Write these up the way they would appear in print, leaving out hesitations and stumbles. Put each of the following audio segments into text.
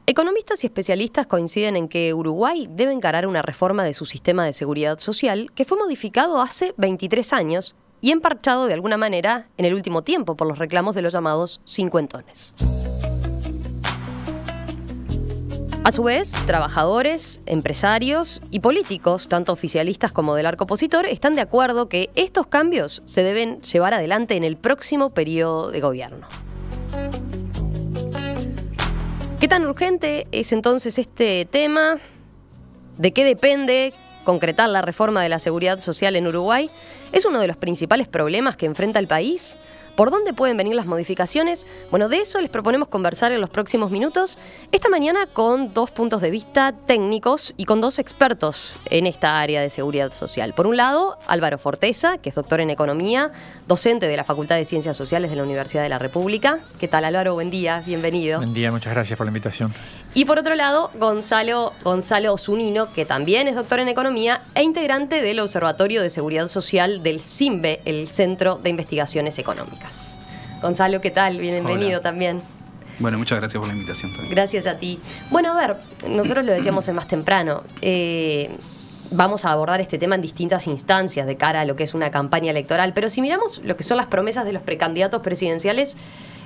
Economistas y especialistas coinciden en que Uruguay debe encarar una reforma de su sistema de seguridad social que fue modificado hace 23 años y emparchado de alguna manera en el último tiempo por los reclamos de los llamados cincuentones. A su vez, trabajadores, empresarios y políticos, tanto oficialistas como del arco opositor, están de acuerdo que estos cambios se deben llevar adelante en el próximo periodo de gobierno. ¿Qué tan urgente es entonces este tema? ¿De qué depende concretar la reforma de la seguridad social en Uruguay? ¿Es uno de los principales problemas que enfrenta el país? ¿Por dónde pueden venir las modificaciones? Bueno, de eso les proponemos conversar en los próximos minutos, esta mañana con dos puntos de vista técnicos y con dos expertos en esta área de seguridad social. Por un lado, Álvaro Forteza, que es doctor en Economía, docente de la Facultad de Ciencias Sociales de la Universidad de la República. ¿Qué tal, Álvaro? Buen día, bienvenido. Buen día, muchas gracias por la invitación. Y por otro lado, Gonzalo Zunino, que también es doctor en Economía e integrante del Observatorio de Seguridad Social del CIMBE, el Centro de Investigaciones Económicas. Gonzalo, ¿qué tal? Bienvenido. Hola. También. Bueno, muchas gracias por la invitación también. Gracias a ti. Bueno, a ver, nosotros lo decíamos más temprano. Vamos a abordar este tema en distintas instancias de cara a lo que es una campaña electoral, pero si miramos lo que son las promesas de los precandidatos presidenciales,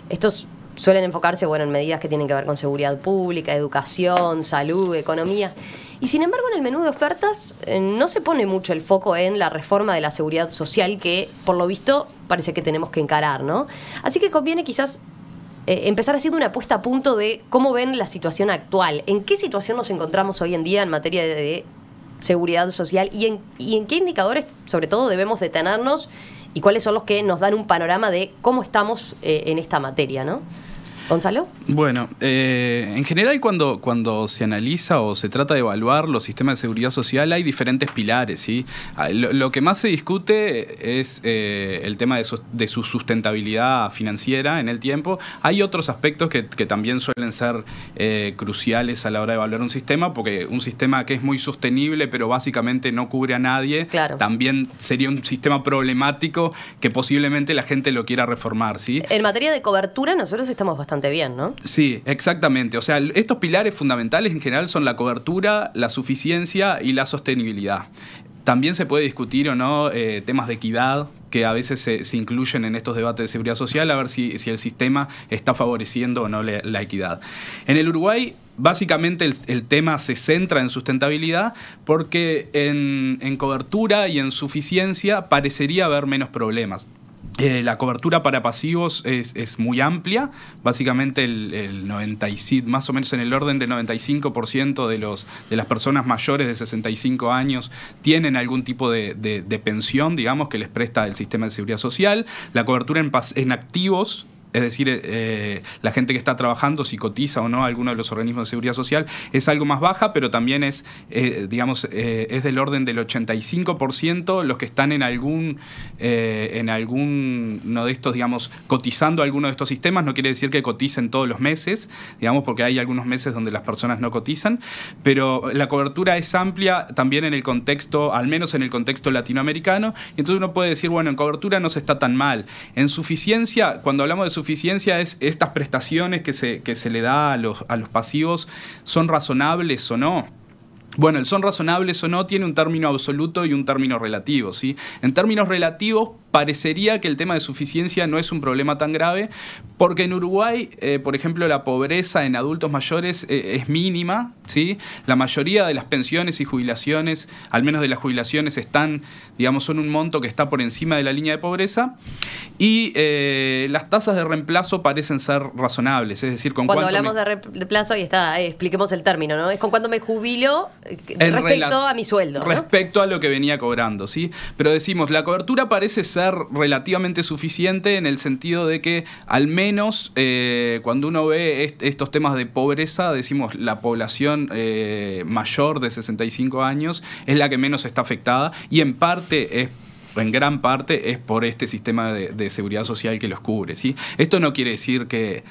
estos suelen enfocarse, bueno, en medidas que tienen que ver con seguridad pública, educación, salud, economía. Y sin embargo, en el menú de ofertas no se pone mucho el foco en la reforma de la seguridad social que, por lo visto, parece que tenemos que encarar, ¿no? Así que conviene quizás empezar haciendo una puesta a punto de cómo ven la situación actual. ¿En qué situación nos encontramos hoy en día en materia de seguridad social? ¿Y en qué indicadores, sobre todo, debemos detenernos? ¿Y cuáles son los que nos dan un panorama de cómo estamos en esta materia, ¿no? ¿Gonzalo? Bueno, en general cuando se analiza o se trata de evaluar los sistemas de seguridad social hay diferentes pilares, ¿sí? Lo que más se discute es el tema de su sustentabilidad financiera en el tiempo. Hay otros aspectos que también suelen ser cruciales a la hora de evaluar un sistema, porque un sistema que es muy sostenible pero básicamente no cubre a nadie, claro, también sería un sistema problemático que posiblemente la gente lo quiera reformar, ¿sí? En materia de cobertura nosotros estamos bastante bien, ¿no? Sí, exactamente. O sea, estos pilares fundamentales en general son la cobertura, la suficiencia y la sostenibilidad. También se puede discutir o no temas de equidad, que a veces se incluyen en estos debates de seguridad social, a ver si el sistema está favoreciendo o no la equidad. En el Uruguay, básicamente el tema se centra en sustentabilidad porque en cobertura y en suficiencia parecería haber menos problemas. La cobertura para pasivos es muy amplia, básicamente el 95, más o menos en el orden del 95% de las personas mayores de 65 años tienen algún tipo de pensión, digamos, que les presta el sistema de seguridad social. La cobertura en activos, es decir, la gente que está trabajando, si cotiza o no a alguno de los organismos de seguridad social, es algo más baja, pero también es del orden del 85% los que están en alguno de estos, digamos, cotizando a alguno de estos sistemas. No quiere decir que coticen todos los meses, digamos, porque hay algunos meses donde las personas no cotizan, pero la cobertura es amplia también en el contexto, al menos en el contexto latinoamericano, y entonces uno puede decir, bueno, en cobertura no se está tan mal. En suficiencia, cuando hablamos de suficiencia, es estas prestaciones que se le da a los pasivos, ¿son razonables o no? Bueno, el son razonables o no tiene un término absoluto y un término relativo, ¿sí? En términos relativos, parecería que el tema de suficiencia no es un problema tan grave, porque en Uruguay, por ejemplo, la pobreza en adultos mayores es mínima, ¿sí? La mayoría de las pensiones y jubilaciones, al menos de las jubilaciones, son un monto que está por encima de la línea de pobreza, y las tasas de reemplazo parecen ser razonables, es decir, cuando hablamos de reemplazo, ahí está, expliquemos el término, ¿no? Es con cuánto me jubilo respecto a mi sueldo, ¿no? Respecto a lo que venía cobrando, ¿sí? Pero decimos, la cobertura parece ser relativamente suficiente en el sentido de que al menos cuando uno ve estos temas de pobreza, decimos la población mayor de 65 años es la que menos está afectada y en gran parte es por este sistema de seguridad social que los cubre, ¿sí? Esto no quiere decir que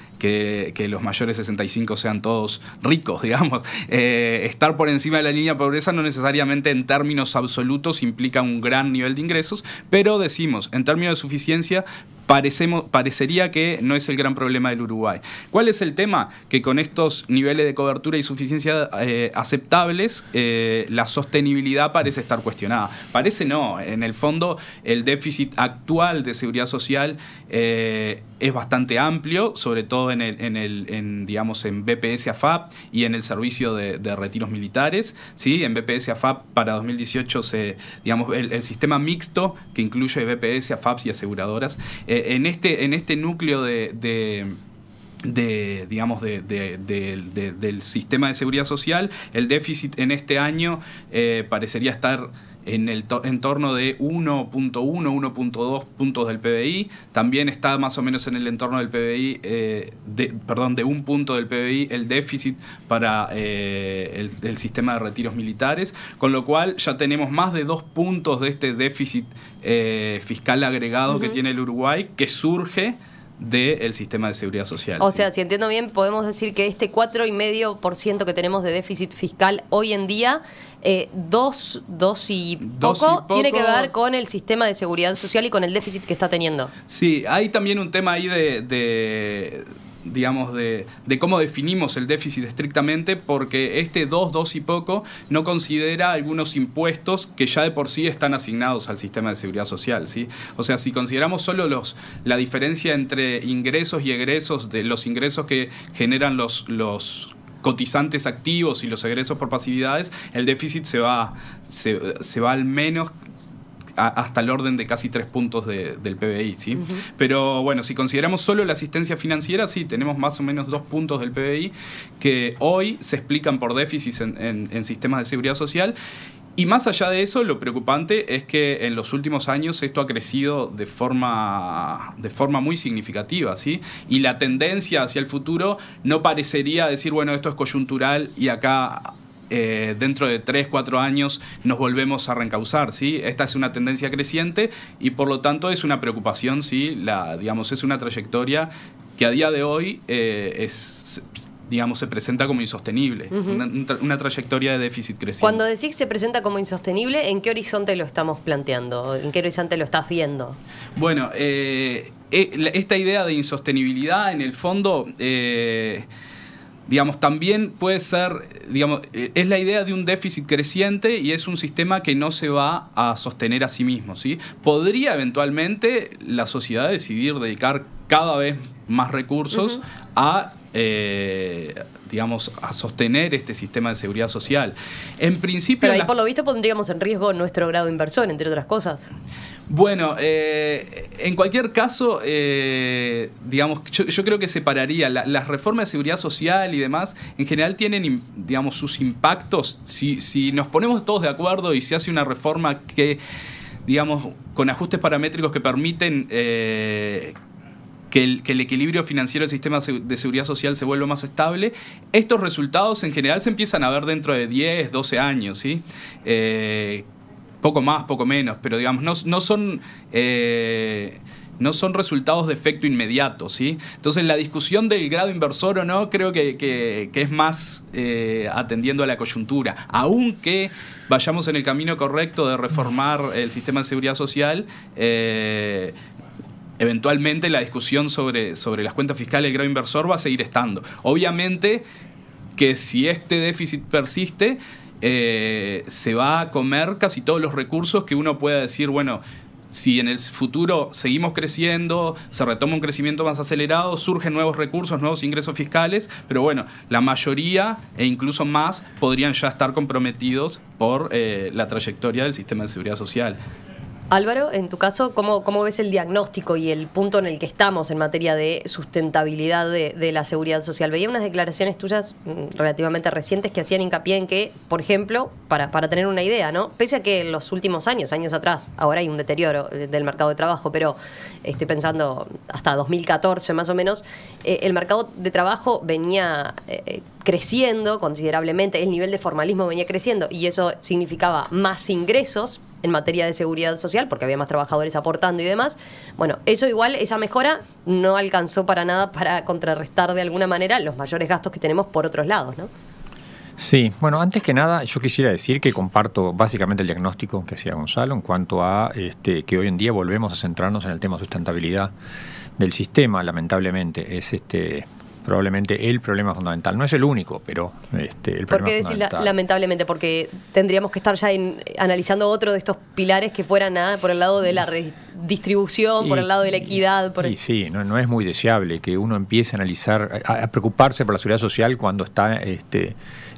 los mayores de 65 sean todos ricos, digamos. Estar por encima de la línea de pobreza no necesariamente en términos absolutos implica un gran nivel de ingresos, pero decimos, en términos de suficiencia, parecería que no es el gran problema del Uruguay. ¿Cuál es el tema? Que con estos niveles de cobertura y suficiencia aceptables, la sostenibilidad parece estar cuestionada. Parece no. En el fondo, el déficit actual de seguridad social es bastante amplio, sobre todo digamos, en BPS-AFAP y en el servicio de retiros militares. ¿Sí? En BPS-AFAP para 2018 digamos, el sistema mixto que incluye BPS, AFAPs y aseguradoras. En este núcleo digamos, del sistema de seguridad social, el déficit en este año parecería estar en torno de 1.1, 1.2 puntos del PBI. También está más o menos en el entorno del PBI, de 1 punto del PBI el déficit para el sistema de retiros militares, con lo cual ya tenemos más de 2 puntos de este déficit fiscal agregado que tiene el Uruguay, que surge del sistema de seguridad social. O sea, si entiendo bien, podemos decir que este 4,5% que tenemos de déficit fiscal hoy en día, dos y poco tiene que ver con el sistema de seguridad social y con el déficit que está teniendo. Sí, hay también un tema ahí digamos, de cómo definimos el déficit estrictamente, porque este 2 y poco no considera algunos impuestos que ya de por sí están asignados al sistema de seguridad social, ¿sí? O sea, si consideramos solo la diferencia entre ingresos y egresos, de los ingresos que generan los cotizantes activos y los egresos por pasividades, el déficit se va al menos hasta el orden de casi 3 puntos del PBI, ¿sí? Pero bueno, si consideramos solo la asistencia financiera, sí, tenemos más o menos 2 puntos del PBI que hoy se explican por déficits en sistemas de seguridad social. Y más allá de eso, lo preocupante es que en los últimos años esto ha crecido de forma muy significativa, ¿sí? Y la tendencia hacia el futuro no parecería decir, bueno, esto es coyuntural y acá dentro de 3, 4 años nos volvemos a reencauzar, ¿sí? Esta es una tendencia creciente y por lo tanto es una preocupación, ¿sí? Digamos, es una trayectoria que a día de hoy digamos, se presenta como insostenible, una trayectoria de déficit creciente. Cuando decís se presenta como insostenible, ¿en qué horizonte lo estamos planteando? ¿En qué horizonte lo estás viendo? Bueno, esta idea de insostenibilidad, en el fondo, digamos, también puede ser, digamos, es la idea de un déficit creciente y es un sistema que no se va a sostener a sí mismo, ¿sí? Podría eventualmente la sociedad decidir dedicar cada vez más recursos digamos, a sostener este sistema de seguridad social. En principio... Pero ahí, por lo visto, pondríamos en riesgo nuestro grado inversor, entre otras cosas. Bueno, en cualquier caso, digamos, yo creo que separaría las reformas de seguridad social y demás, en general tienen, digamos, sus impactos. Si nos ponemos todos de acuerdo y se hace una reforma que, digamos, con ajustes paramétricos que permiten que el equilibrio financiero del sistema de seguridad social se vuelva más estable, estos resultados en general se empiezan a ver dentro de 10, 12 años, ¿sí? Poco más, poco menos, pero digamos, no son resultados de efecto inmediato, ¿sí? Entonces, la discusión del grado inversor o no, creo que es más atendiendo a la coyuntura. Aunque vayamos en el camino correcto de reformar el sistema de seguridad social, eventualmente la discusión sobre las cuentas fiscales del grado inversor va a seguir estando. Obviamente que si este déficit persiste, se va a comer casi todos los recursos que uno pueda decir, bueno, si en el futuro seguimos creciendo, se retoma un crecimiento más acelerado, surgen nuevos recursos, nuevos ingresos fiscales, pero bueno, la mayoría e incluso más podrían ya estar comprometidos por la trayectoria del sistema de seguridad social. Álvaro, en tu caso, ¿cómo ves el diagnóstico y el punto en el que estamos en materia de sustentabilidad de la seguridad social? Veía unas declaraciones tuyas relativamente recientes que hacían hincapié en que, por ejemplo, para tener una idea, ¿no? Pese a que en los últimos años atrás, ahora hay un deterioro del mercado de trabajo, pero estoy pensando hasta 2014 más o menos, el mercado de trabajo venía creciendo considerablemente, el nivel de formalismo venía creciendo y eso significaba más ingresos en materia de seguridad social, porque había más trabajadores aportando y demás. Bueno, eso igual, esa mejora no alcanzó para nada para contrarrestar de alguna manera los mayores gastos que tenemos por otros lados, ¿no? Sí, bueno, antes que nada yo quisiera decir que comparto básicamente el diagnóstico que hacía Gonzalo en cuanto a que hoy en día volvemos a centrarnos en el tema de sustentabilidad del sistema, lamentablemente. Es probablemente el problema fundamental. No es el único, pero el problema ¿Por qué decir lamentablemente? Porque tendríamos que estar ya analizando otro de estos pilares que fueran por el lado de la redistribución, por el lado de la equidad. Sí, no es muy deseable que uno empiece a analizar, a preocuparse por la seguridad social cuando está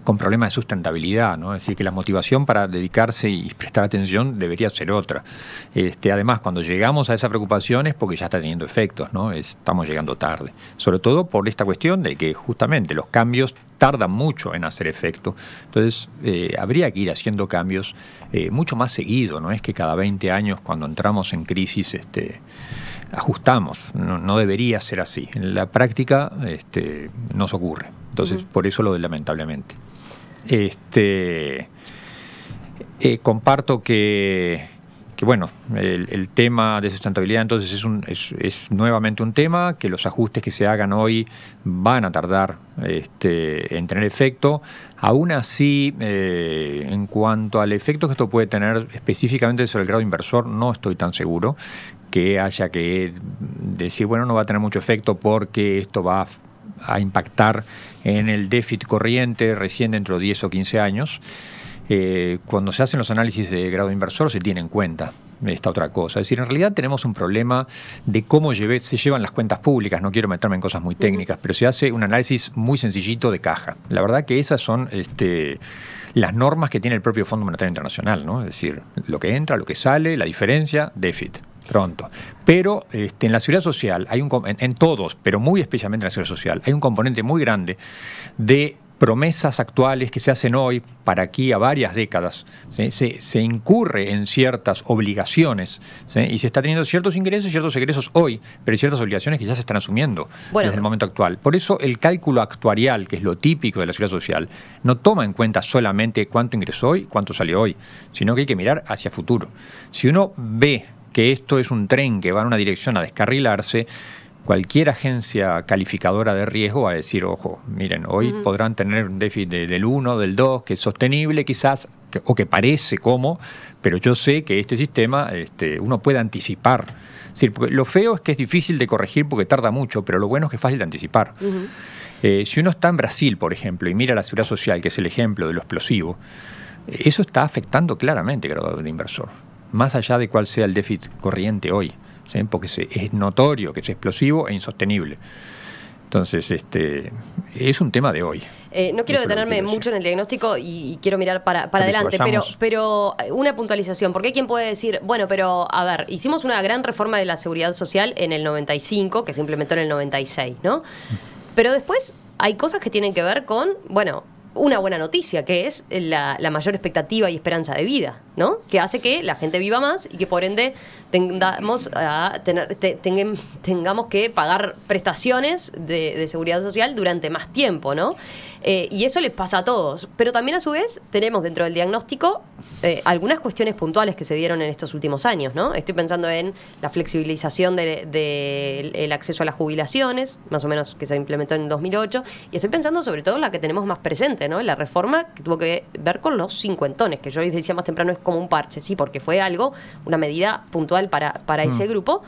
con problemas de sustentabilidad, ¿no? Es decir, que la motivación para dedicarse y prestar atención debería ser otra. Además, cuando llegamos a esa preocupación es porque ya está teniendo efectos, ¿no? Estamos llegando tarde. Sobre todo por esta cuestión de que justamente los cambios tardan mucho en hacer efecto. Entonces, habría que ir haciendo cambios mucho más seguido, ¿no? Es que cada 20 años cuando entramos en crisis ajustamos. No debería ser así. En la práctica nos ocurre. Entonces, por eso lo de lamentablemente. Comparto que bueno, el tema de sustentabilidad entonces es nuevamente un tema, que los ajustes que se hagan hoy van a tardar en tener efecto. Aún así, en cuanto al efecto que esto puede tener específicamente sobre el grado inversor, no estoy tan seguro que haya que decir, bueno, no va a tener mucho efecto porque esto va a impactar en el déficit corriente recién dentro de 10 o 15 años. Cuando se hacen los análisis de grado inversor se tiene en cuenta esta otra cosa. Es decir, en realidad tenemos un problema de cómo se llevan las cuentas públicas. No quiero meterme en cosas muy técnicas, pero se hace un análisis muy sencillito de caja. La verdad que esas son las normas que tiene el propio Fondo Monetario Internacional, ¿no? Es decir, lo que entra, lo que sale, la diferencia, déficit. Pronto. Pero en la seguridad social, en todos, pero muy especialmente en la seguridad social, hay un componente muy grande de promesas actuales que se hacen hoy para aquí a varias décadas. ¿Sí? Se incurre en ciertas obligaciones, ¿sí? Y se está teniendo ciertos ingresos y ciertos egresos hoy, pero hay ciertas obligaciones que ya se están asumiendo desde el momento actual. Por eso el cálculo actuarial, que es lo típico de la seguridad social, no toma en cuenta solamente cuánto ingresó hoy, cuánto salió hoy, sino que hay que mirar hacia futuro. Si uno ve que esto es un tren que va en una dirección a descarrilarse, cualquier agencia calificadora de riesgo va a decir, ojo, miren, hoy podrán tener un déficit del 1, del 2, que es sostenible quizás, o que parece como, pero yo sé que este sistema uno puede anticipar. Es decir, porque lo feo es que es difícil de corregir porque tarda mucho, pero lo bueno es que es fácil de anticipar. Si uno está en Brasil, por ejemplo, y mira la seguridad social, que es el ejemplo de lo explosivo, eso está afectando claramente el grado de inversor, más allá de cuál sea el déficit corriente hoy, ¿sí? Porque es notorio que es explosivo e insostenible. Entonces, es un tema de hoy. No quiero detenerme mucho en el diagnóstico y quiero mirar para adelante, pero una puntualización, porque hay quien puede decir, bueno, pero a ver, hicimos una gran reforma de la seguridad social en el 95, que se implementó en el 96, ¿no? Pero después hay cosas que tienen que ver con, bueno, una buena noticia, que es la mayor expectativa y esperanza de vida, ¿no? Que hace que la gente viva más y que por ende tengamos que pagar prestaciones de seguridad social durante más tiempo, ¿no? Y eso les pasa a todos. Pero también a su vez tenemos dentro del diagnóstico algunas cuestiones puntuales que se dieron en estos últimos años, ¿no? Estoy pensando en la flexibilización del acceso a las jubilaciones, más o menos que se implementó en 2008, y estoy pensando sobre todo en la que tenemos más presente, ¿no? La reforma que tuvo que ver con los cincuentones, que yo les decía más temprano es como un parche, sí, porque fue una medida puntual para ese grupo,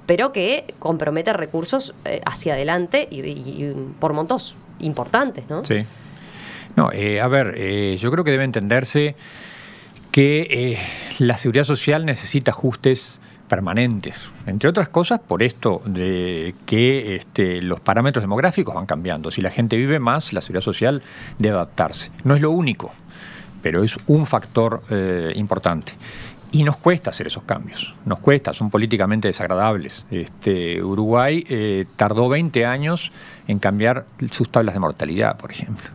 pero que compromete recursos hacia adelante y por montos importantes, ¿no? Sí. No, a ver, yo creo que debe entenderse que la seguridad social necesita ajustes permanentes, entre otras cosas por esto de que los parámetros demográficos van cambiando. Si la gente vive más, la seguridad social debe adaptarse. No es lo único, pero es un factor importante. Y nos cuesta hacer esos cambios, nos cuesta, son políticamente desagradables. Uruguay tardó 20 años en cambiar sus tablas de mortalidad, por ejemplo.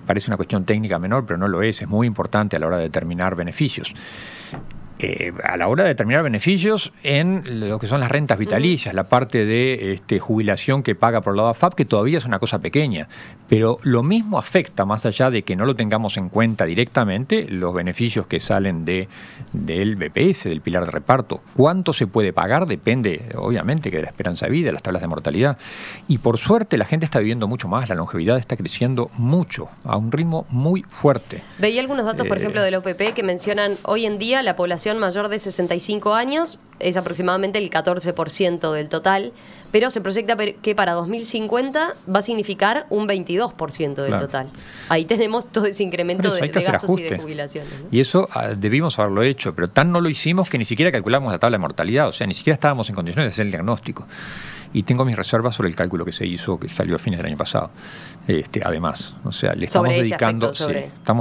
Parece una cuestión técnica menor, pero no lo es muy importante a la hora de determinar beneficios. a la hora de determinar beneficios en lo que son las rentas vitalicias, la parte de jubilación que paga por el lado AFAP, que todavía es una cosa pequeña. Pero lo mismo afecta, más allá de que no lo tengamos en cuenta directamente, los beneficios que salen del BPS, del pilar de reparto. ¿Cuánto se puede pagar? Depende, obviamente, que de la esperanza de vida, de las tablas de mortalidad. Y por suerte la gente está viviendo mucho más, la longevidad está creciendo mucho, a un ritmo muy fuerte. Veía algunos datos, por ejemplo, del OPP que mencionan hoy en día la población mayor de 65 años es aproximadamente el 14% del total, pero se proyecta que para 2050 va a significar un 22% del total. Ahí tenemos todo ese incremento de gastos y de jubilaciones, ¿no? Y eso debimos haberlo hecho, pero tan no lo hicimos que ni siquiera calculamos la tabla de mortalidad, o sea, ni siquiera estábamos en condiciones de hacer el diagnóstico. Y tengo mis reservas sobre el cálculo que se hizo, que salió a fines del año pasado. Además, o sea, le estamos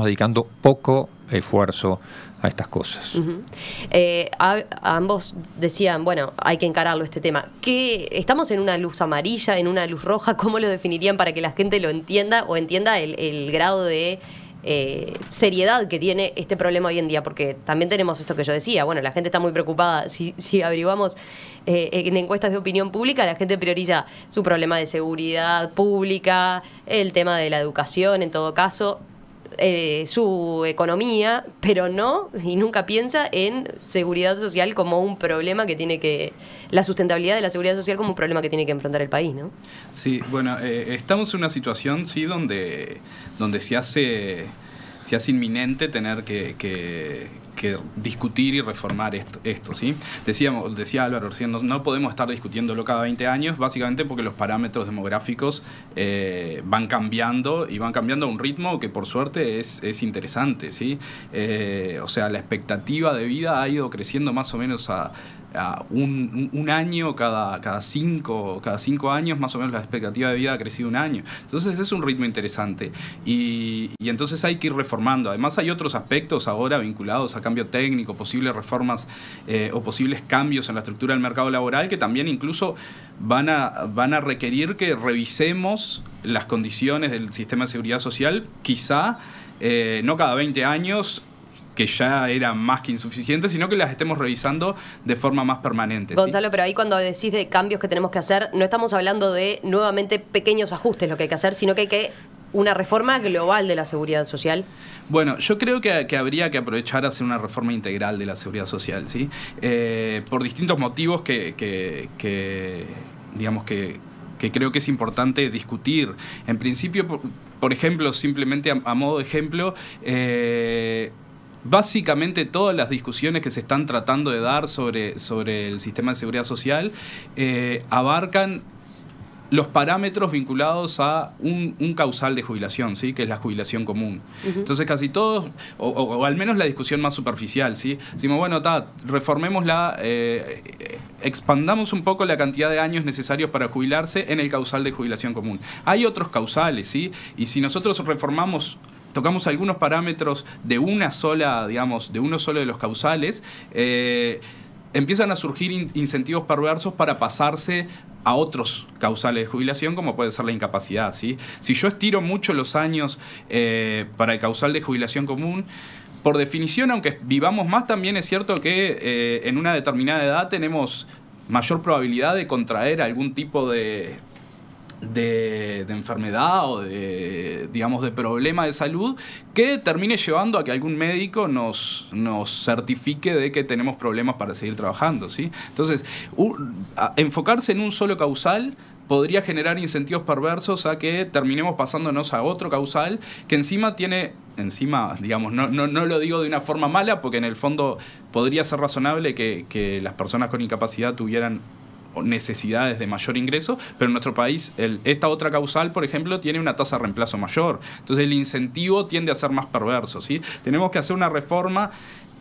dedicando poco esfuerzo a estas cosas. Ambos decían, bueno, hay que encararlo este tema. ¿Estamos en una luz amarilla, en una luz roja? ¿Cómo lo definirían para que la gente lo entienda o entienda el grado de seriedad que tiene este problema hoy en día? Porque también tenemos esto que yo decía, bueno, la gente está muy preocupada. Si averiguamos en encuestas de opinión pública, la gente prioriza su problema de seguridad pública, el tema de la educación en todo caso, su economía, pero no y nunca piensa en seguridad social como un problema que tiene que... La sustentabilidad de la seguridad social como un problema que tiene que enfrentar el país, ¿no? Sí, bueno, estamos en una situación, sí, donde se hace inminente tener que discutir y reformar esto, ¿sí? Decía Álvaro recién, no podemos estar discutiéndolo cada 20 años, básicamente porque los parámetros demográficos van cambiando y van cambiando a un ritmo que por suerte es interesante, ¿sí? O sea, la expectativa de vida ha ido creciendo más o menos a un año cada 5 años, más o menos la expectativa de vida ha crecido un año. Entonces es un ritmo interesante y entonces hay que ir reformando. Además hay otros aspectos ahora vinculados a cambio técnico, posibles reformas o posibles cambios en la estructura del mercado laboral que también incluso van a requerir que revisemos las condiciones del sistema de seguridad social, quizá no cada 20 años, que ya eran más que insuficientes, sino que las estemos revisando de forma más permanente. Gonzalo, ¿sí? Pero ahí cuando decís de cambios que tenemos que hacer, no estamos hablando de nuevamente pequeños ajustes lo que hay que hacer, sino que hay una reforma global de la seguridad social. Bueno, yo creo que habría que aprovechar a hacer una reforma integral de la seguridad social, ¿sí? Por distintos motivos que creo que es importante discutir. En principio, por ejemplo, simplemente a modo de ejemplo, básicamente todas las discusiones que se están tratando de dar sobre el sistema de seguridad social abarcan los parámetros vinculados a un causal de jubilación, ¿sí? Que es la jubilación común. Entonces casi todos, o al menos la discusión más superficial, ¿sí? Decimos, bueno, reformémosla, expandamos un poco la cantidad de años necesarios para jubilarse en el causal de jubilación común. Hay otros causales, ¿sí? Y si nosotros tocamos algunos parámetros de uno solo de los causales, empiezan a surgir incentivos perversos para pasarse a otros causales de jubilación, como puede ser la incapacidad, ¿sí? Si yo estiro mucho los años para el causal de jubilación común, por definición, aunque vivamos más, también es cierto que en una determinada edad tenemos mayor probabilidad de contraer algún tipo de enfermedad o de problema de salud que termine llevando a que algún médico nos certifique de que tenemos problemas para seguir trabajando, ¿sí? Entonces, enfocarse en un solo causal podría generar incentivos perversos a que terminemos pasándonos a otro causal que encima, no lo digo de una forma mala, porque en el fondo podría ser razonable que las personas con incapacidad tuvieran necesidades de mayor ingreso, pero en nuestro país esta otra causal, por ejemplo, tiene una tasa de reemplazo mayor. Entonces el incentivo tiende a ser más perverso, ¿sí? Tenemos que hacer una reforma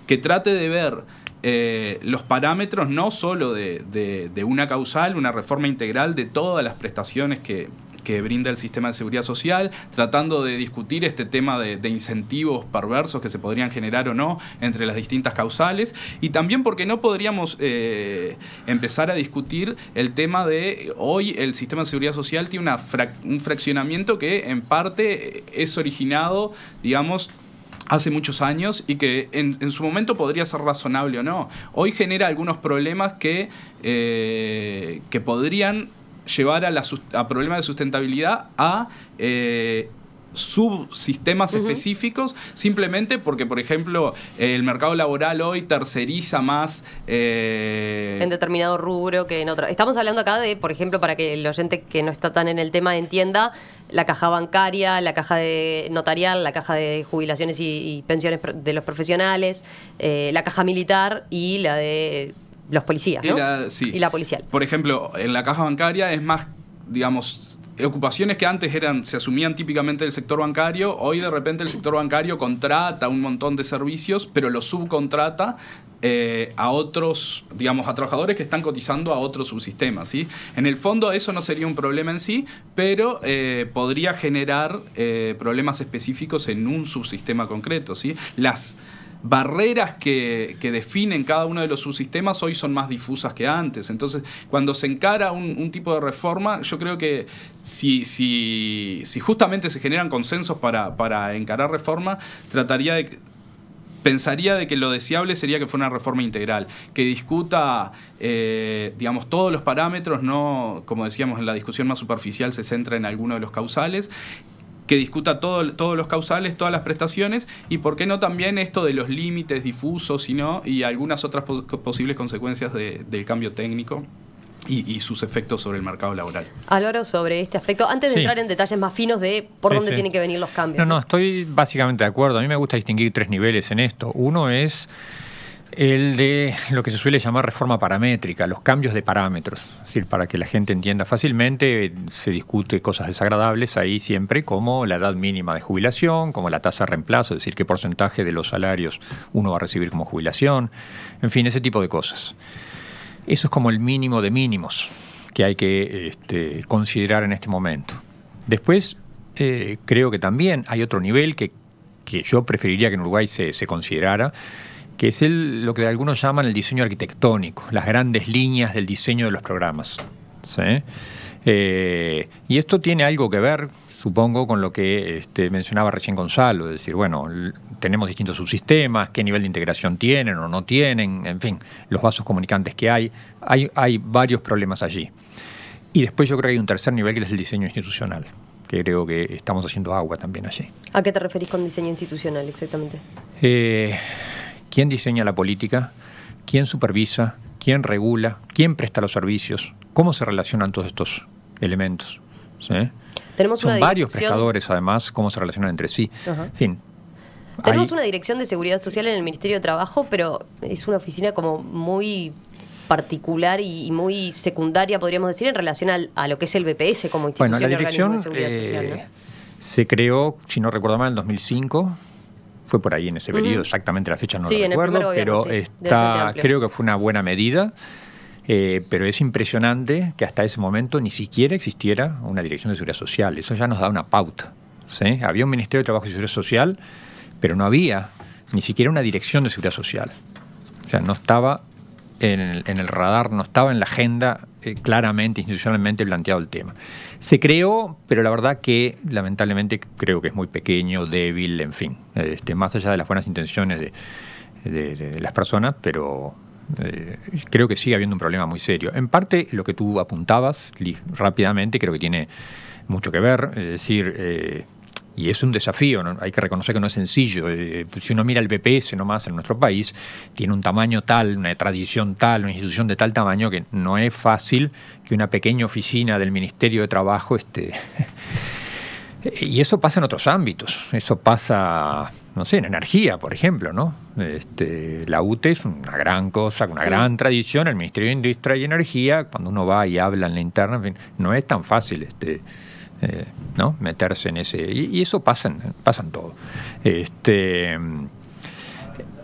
que trate de ver los parámetros no solo de una causal, una reforma integral de todas las prestaciones que brinda el sistema de seguridad social, tratando de discutir este tema de incentivos perversos que se podrían generar o no entre las distintas causales, y también porque no podríamos empezar a discutir el tema de hoy el sistema de seguridad social tiene un fraccionamiento que en parte es originado, hace muchos años y que en su momento podría ser razonable o no. Hoy genera algunos problemas que podrían llevar a problemas de sustentabilidad, a subsistemas específicos, simplemente porque, por ejemplo, el mercado laboral hoy terceriza más en determinado rubro que en otro. Estamos hablando acá de, por ejemplo, para que el oyente que no está tan en el tema entienda, la caja bancaria, la caja de notarial, la caja de jubilaciones y pensiones de los profesionales, la caja militar y la de los policías, ¿no? Y la policial. Por ejemplo, en la caja bancaria es más, digamos, ocupaciones que antes se asumían típicamente del sector bancario. Hoy de repente el sector bancario contrata un montón de servicios, pero los subcontrata a otros, digamos, a trabajadores que están cotizando a otros subsistemas, ¿sí? En el fondo eso no sería un problema en sí, pero podría generar problemas específicos en un subsistema concreto, ¿sí? Las barreras que definen cada uno de los subsistemas hoy son más difusas que antes. Entonces, cuando se encara un tipo de reforma, yo creo que si justamente se generan consensos para encarar reforma, pensaría de que lo deseable sería que fuera una reforma integral, que discuta, digamos, todos los parámetros, no, como decíamos, en la discusión más superficial se centra en alguno de los causales, que discuta todos los causales, todas las prestaciones, y por qué no también esto de los límites difusos y algunas otras posibles consecuencias del cambio técnico y sus efectos sobre el mercado laboral. Álvaro, sobre este aspecto, antes de entrar en detalles más finos de por dónde tienen que venir los cambios. No, estoy básicamente de acuerdo. A mí me gusta distinguir 3 niveles en esto. Uno es el de lo que se suele llamar reforma paramétrica, los cambios de parámetros. Es decir, para que la gente entienda fácilmente, se discute cosas desagradables ahí siempre, como la edad mínima de jubilación, como la tasa de reemplazo, es decir, qué porcentaje de los salarios uno va a recibir como jubilación, en fin, ese tipo de cosas. Eso es como el mínimo de mínimos que hay que considerar en este momento. Después, creo que también hay otro nivel que yo preferiría que en Uruguay se considerara, que es lo que algunos llaman el diseño arquitectónico, las grandes líneas del diseño de los programas, ¿sí? Y esto tiene algo que ver, supongo, con lo que mencionaba recién Gonzalo, es decir, bueno, tenemos distintos subsistemas, qué nivel de integración tienen o no tienen, en fin, los vasos comunicantes que hay varios problemas allí. Y después yo creo que hay un tercer nivel que es el diseño institucional, que creo que estamos haciendo agua también allí. ¿A qué te referís con diseño institucional exactamente? ¿Quién diseña la política? ¿Quién supervisa? ¿Quién regula? ¿Quién presta los servicios? ¿Cómo se relacionan todos estos elementos? ¿Sí? Son varios prestadores, además, cómo se relacionan entre sí. En fin. Tenemos una dirección de seguridad social en el Ministerio de Trabajo, pero es una oficina como muy particular y muy secundaria, podríamos decir, en relación a lo que es el BPS como institución. Bueno, la dirección de seguridad social, ¿no? Se creó, si no recuerdo mal, en 2005. Fue por ahí en ese periodo, exactamente la fecha no lo recuerdo, pero creo que fue una buena medida, pero es impresionante que hasta ese momento ni siquiera existiera una dirección de seguridad social. Eso ya nos da una pauta, ¿sí? Había un Ministerio de Trabajo y Seguridad Social, pero no había ni siquiera una dirección de seguridad social. O sea, no estaba en el radar, no estaba en la agenda claramente, institucionalmente planteado el tema. Se creó, pero la verdad que lamentablemente creo que es muy pequeño, débil, en fin, más allá de las buenas intenciones de las personas, pero creo que sigue habiendo un problema muy serio. En parte, lo que tú apuntabas rápidamente creo que tiene mucho que ver, es decir, y es un desafío, ¿no? Hay que reconocer que no es sencillo. Si uno mira el BPS nomás en nuestro país, tiene un tamaño tal, una tradición tal, una institución de tal tamaño que no es fácil que una pequeña oficina del Ministerio de Trabajo y eso pasa en otros ámbitos. Eso pasa, no sé, en energía, por ejemplo, ¿no? La UTE es una gran cosa, una gran tradición. El Ministerio de Industria y Energía, cuando uno va y habla en la interna, en fin, no es tan fácil ¿no? meterse en ese. Y eso pasa en todo.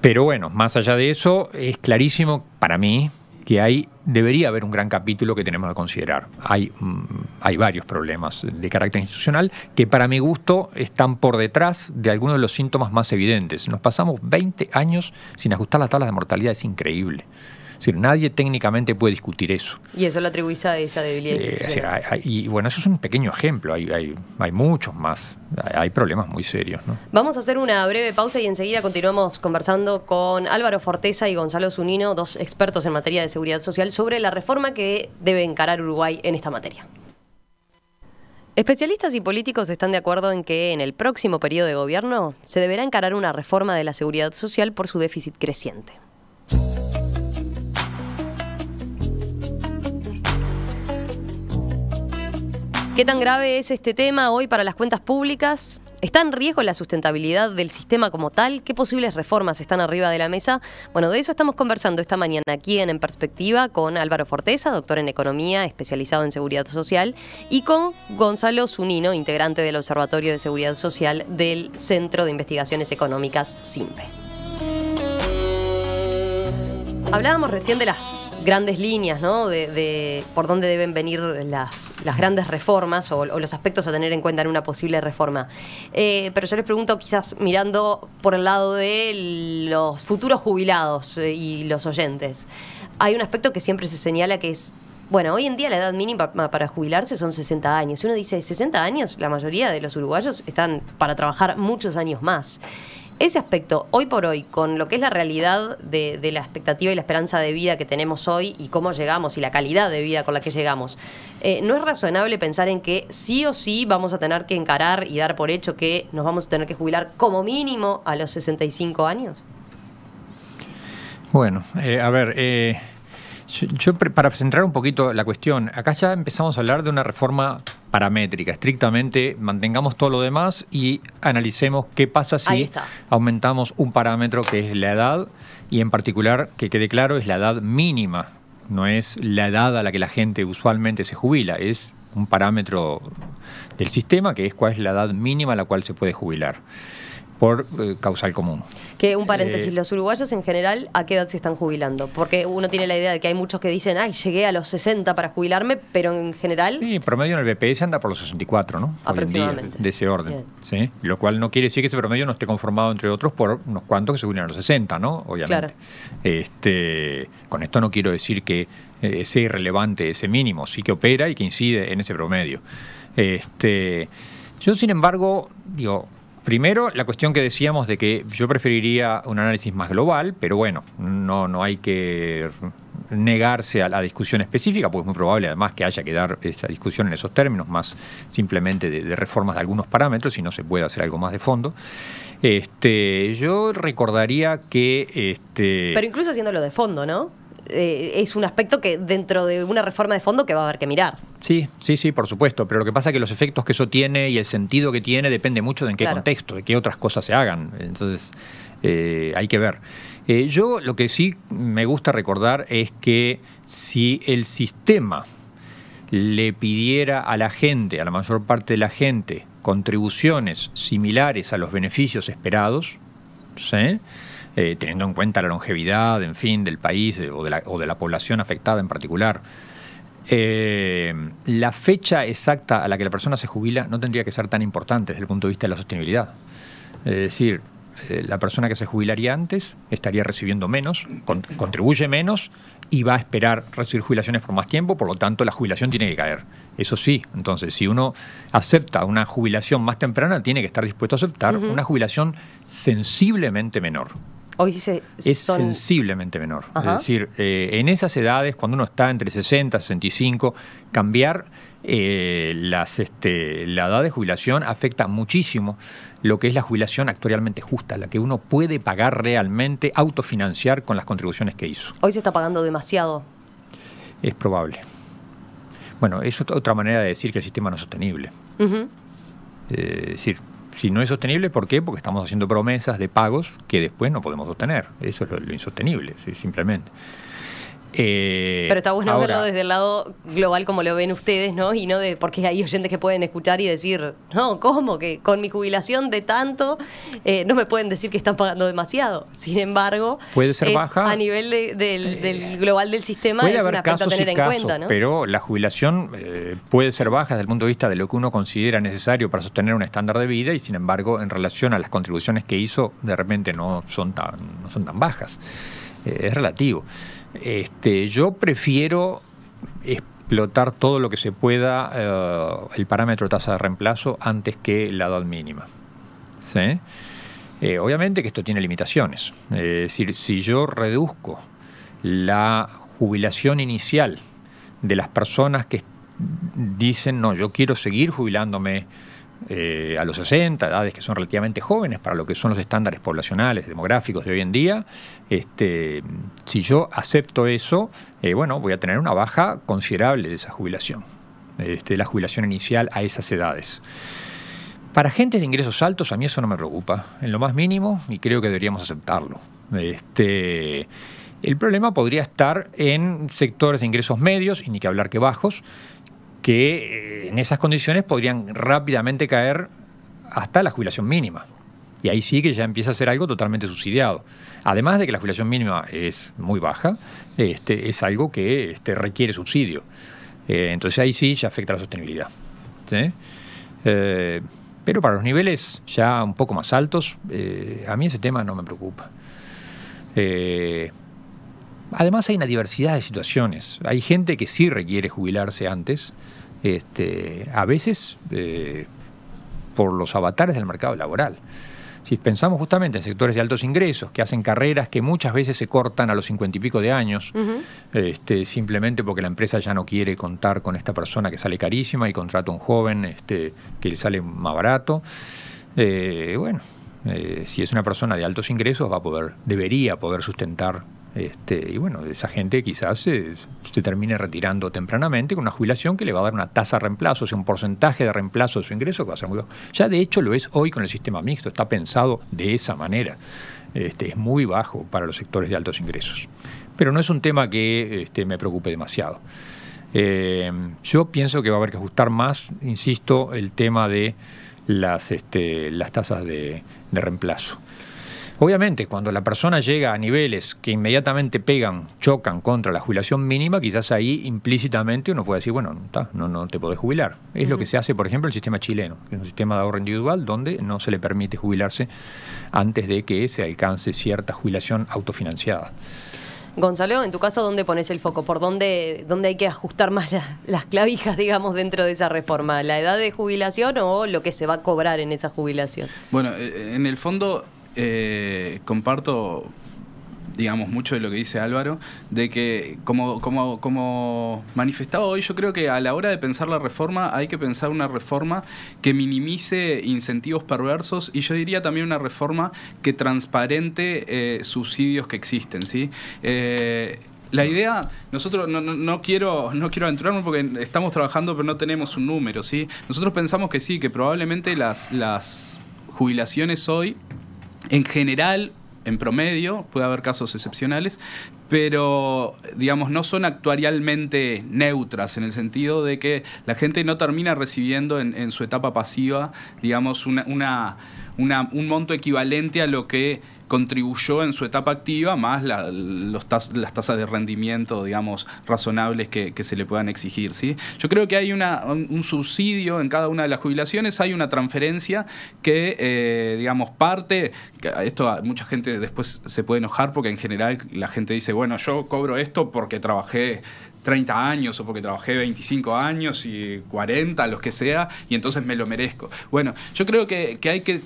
Pero bueno, más allá de eso, es clarísimo para mí que debería haber un gran capítulo que tenemos que considerar. Hay varios problemas de carácter institucional que para mi gusto están por detrás de algunos de los síntomas más evidentes. Nos pasamos 20 años sin ajustar la tabla de mortalidad, es increíble. decir, nadie técnicamente puede discutir eso. Y eso lo atribuís a esa debilidad institucional. Y bueno, eso es un pequeño ejemplo, hay muchos más, hay problemas muy serios, ¿no? Vamos a hacer una breve pausa y enseguida continuamos conversando con Álvaro Forteza y Gonzalo Zunino, dos expertos en materia de seguridad social, sobre la reforma que debe encarar Uruguay en esta materia. Especialistas y políticos están de acuerdo en que en el próximo periodo de gobierno se deberá encarar una reforma de la seguridad social por su déficit creciente. ¿Qué tan grave es este tema hoy para las cuentas públicas? ¿Está en riesgo la sustentabilidad del sistema como tal? ¿Qué posibles reformas están arriba de la mesa? Bueno, de eso estamos conversando esta mañana aquí en Perspectiva con Álvaro Forteza, doctor en Economía, especializado en Seguridad Social, y con Gonzalo Zunino, integrante del Observatorio de Seguridad Social del Centro de Investigaciones Económicas, CIMPE. Hablábamos recién de las grandes líneas, ¿no? De por dónde deben venir las grandes reformas o los aspectos a tener en cuenta en una posible reforma. Pero yo les pregunto, quizás mirando por el lado de los futuros jubilados y los oyentes. Hay un aspecto que siempre se señala que es, bueno, hoy en día la edad mínima para jubilarse son 60 años. Y uno dice, 60 años, la mayoría de los uruguayos están para trabajar muchos años más. Ese aspecto, hoy por hoy, con lo que es la realidad de la expectativa y la esperanza de vida que tenemos hoy y cómo llegamos y la calidad de vida con la que llegamos, ¿no es razonable pensar en que sí o sí vamos a tener que encarar y dar por hecho que nos vamos a tener que jubilar como mínimo a los 65 años? Bueno, a ver, yo para centrar un poquito la cuestión, acá ya empezamos a hablar de una reforma paramétrica, estrictamente mantengamos todo lo demás y analicemos qué pasa si aumentamos un parámetro que es la edad, y en particular, que quede claro, es la edad mínima, no es la edad a la que la gente usualmente se jubila, es un parámetro del sistema que es cuál es la edad mínima a la cual se puede jubilar por causal común. Que un paréntesis, los uruguayos en general, ¿a qué edad se están jubilando? Porque uno tiene la idea de que hay muchos que dicen, ay, llegué a los 60 para jubilarme, pero en general... Sí, promedio en el BPS anda por los 64, ¿no? Aproximadamente. De ese orden, ¿sí? Lo cual no quiere decir que ese promedio no esté conformado, entre otros, por unos cuantos que se jubilan a los 60, ¿no? Obviamente. Claro. Con esto no quiero decir que sea irrelevante ese mínimo, sí que opera y que incide en ese promedio. Yo, sin embargo, digo... Primero, la cuestión que decíamos de que yo preferiría un análisis más global, pero bueno, no hay que negarse a la discusión específica, porque es muy probable además que haya que dar esa discusión en esos términos, más simplemente de reformas de algunos parámetros, y no se puede hacer algo más de fondo. Yo recordaría que... Pero incluso haciéndolo de fondo, ¿no? Es un aspecto que dentro de una reforma de fondo que va a haber que mirar. Sí, por supuesto, pero lo que pasa es que los efectos que eso tiene y el sentido que tiene depende mucho de en qué contexto, de qué otras cosas se hagan. Entonces, hay que ver. Yo lo que sí me gusta recordar es que si el sistema le pidiera a la gente, a la mayor parte de la gente, contribuciones similares a los beneficios esperados, ¿sí? Teniendo en cuenta la longevidad, en fin, del país o de la población afectada en particular, la fecha exacta a la que la persona se jubila no tendría que ser tan importante desde el punto de vista de la sostenibilidad. Es decir, la persona que se jubilaría antes estaría recibiendo menos, contribuye menos y va a esperar recibir jubilaciones por más tiempo, por lo tanto la jubilación tiene que caer. Eso sí, entonces si uno acepta una jubilación más temprana, tiene que estar dispuesto a aceptar una jubilación sensiblemente menor. Hoy sí es sensiblemente menor. Ajá. Es decir, en esas edades, cuando uno está entre 60 y 65, cambiar la edad de jubilación afecta muchísimo lo que es la jubilación actuarialmente justa, la que uno puede pagar realmente, autofinanciar con las contribuciones que hizo. Hoy se está pagando demasiado. Es probable. Bueno, es otra manera de decir que el sistema no es sostenible. Es decir, si no es sostenible, ¿por qué? Porque estamos haciendo promesas de pagos que después no podemos sostener. Eso es lo insostenible, simplemente. Pero está bueno verlo desde el lado global como lo ven ustedes, ¿no? Y no de porque hay oyentes que pueden escuchar y decir, no, ¿cómo? Que con mi jubilación de tanto no me pueden decir que están pagando demasiado. Sin embargo, puede ser baja. A nivel del global del sistema es un aspecto a tener en cuenta, ¿no? Pero la jubilación puede ser baja desde el punto de vista de lo que uno considera necesario para sostener un estándar de vida y sin embargo en relación a las contribuciones que hizo de repente no son tan bajas. Es relativo. Yo prefiero explotar todo lo que se pueda el parámetro tasa de reemplazo antes que la edad mínima. ¿Sí? Obviamente que esto tiene limitaciones. Es decir, si yo reduzco la jubilación inicial de las personas que dicen, no, yo quiero seguir jubilándome a los 60, edades que son relativamente jóvenes para lo que son los estándares poblacionales, demográficos de hoy en día, si yo acepto eso, voy a tener una baja considerable de esa jubilación, de la jubilación inicial a esas edades. Para gente de ingresos altos, a mí eso no me preocupa, en lo más mínimo, y creo que deberíamos aceptarlo. El problema podría estar en sectores de ingresos medios, y ni que hablar que bajos, que en esas condiciones podrían rápidamente caer hasta la jubilación mínima. Y ahí sí que ya empieza a ser algo totalmente subsidiado. Además de que la jubilación mínima es muy baja, es algo que requiere subsidio. Entonces ahí sí ya afecta la sostenibilidad. ¿Sí? Pero para los niveles ya un poco más altos, a mí ese tema no me preocupa. Además hay una diversidad de situaciones. Hay gente que sí requiere jubilarse antes, a veces por los avatares del mercado laboral. Si pensamos justamente en sectores de altos ingresos que hacen carreras que muchas veces se cortan a los 50 y pico de años, simplemente porque la empresa ya no quiere contar con esta persona que sale carísima y contrata a un joven que le sale más barato. Si es una persona de altos ingresos debería poder sustentar. Esa gente quizás se termine retirando tempranamente con una jubilación que le va a dar una tasa de reemplazo, o sea, un porcentaje de reemplazo de su ingreso que va a ser muy bajo. Ya de hecho lo es hoy con el sistema mixto, está pensado de esa manera. Es muy bajo para los sectores de altos ingresos. Pero no es un tema que me preocupe demasiado. Yo pienso que va a haber que ajustar más, insisto, el tema de las tasas de reemplazo. Obviamente, cuando la persona llega a niveles que inmediatamente chocan contra la jubilación mínima, quizás ahí implícitamente uno puede decir, no te podés jubilar. Es lo que se hace, por ejemplo, en el sistema chileno, que es un sistema de ahorro individual donde no se le permite jubilarse antes de que se alcance cierta jubilación autofinanciada. Gonzalo, en tu caso, ¿dónde pones el foco? ¿Por dónde hay que ajustar más las clavijas, digamos, dentro de esa reforma? ¿La edad de jubilación o lo que se va a cobrar en esa jubilación? Bueno, en el fondo comparto, digamos, mucho de lo que dice Álvaro, de que como manifestaba hoy, yo creo que a la hora de pensar la reforma hay que pensar una reforma que minimice incentivos perversos y yo diría también una reforma que transparente subsidios que existen, ¿sí? La idea, nosotros no quiero aventurarme porque estamos trabajando pero no tenemos un número, ¿sí? Nosotros pensamos que sí, que probablemente las jubilaciones hoy, en general, en promedio, puede haber casos excepcionales, pero, digamos, no son actuarialmente neutras en el sentido de que la gente no termina recibiendo en su etapa pasiva, digamos, un monto equivalente a lo que contribuyó en su etapa activa, más las tasas de rendimiento, digamos, razonables que se le puedan exigir, ¿sí? Yo creo que hay un subsidio en cada una de las jubilaciones, hay una transferencia que, digamos, parte, esto mucha gente después se puede enojar porque en general la gente dice, bueno, yo cobro esto porque trabajé 30 años o porque trabajé 25 años y 40, los que sea, y entonces me lo merezco. Bueno, yo creo que hay que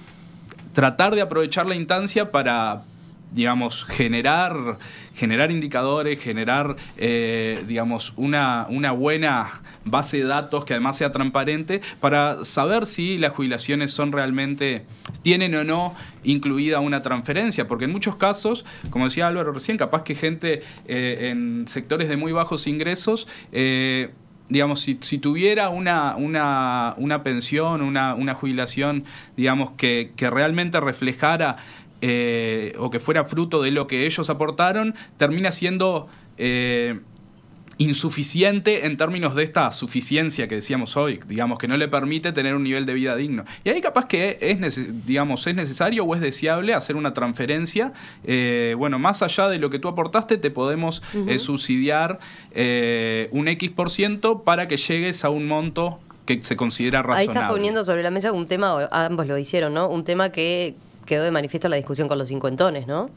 tratar de aprovechar la instancia para, digamos, generar indicadores, generar, digamos, una buena base de datos que además sea transparente para saber si las jubilaciones son realmente, tienen o no incluida una transferencia, porque en muchos casos, como decía Álvaro recién, capaz que gente en sectores de muy bajos ingresos, digamos, si tuviera una pensión, una jubilación, digamos, que realmente reflejara o que fuera fruto de lo que ellos aportaron, termina siendo insuficiente en términos de esta suficiencia que decíamos hoy, digamos, que no le permite tener un nivel de vida digno. Y ahí capaz que es necesario o es deseable hacer una transferencia. Más allá de lo que tú aportaste, te podemos subsidiar un X% para que llegues a un monto que se considera razonable. Ahí estás poniendo sobre la mesa un tema, ambos lo hicieron, ¿no? Un tema que quedó de manifiesto en la discusión con los cincuentones, ¿no?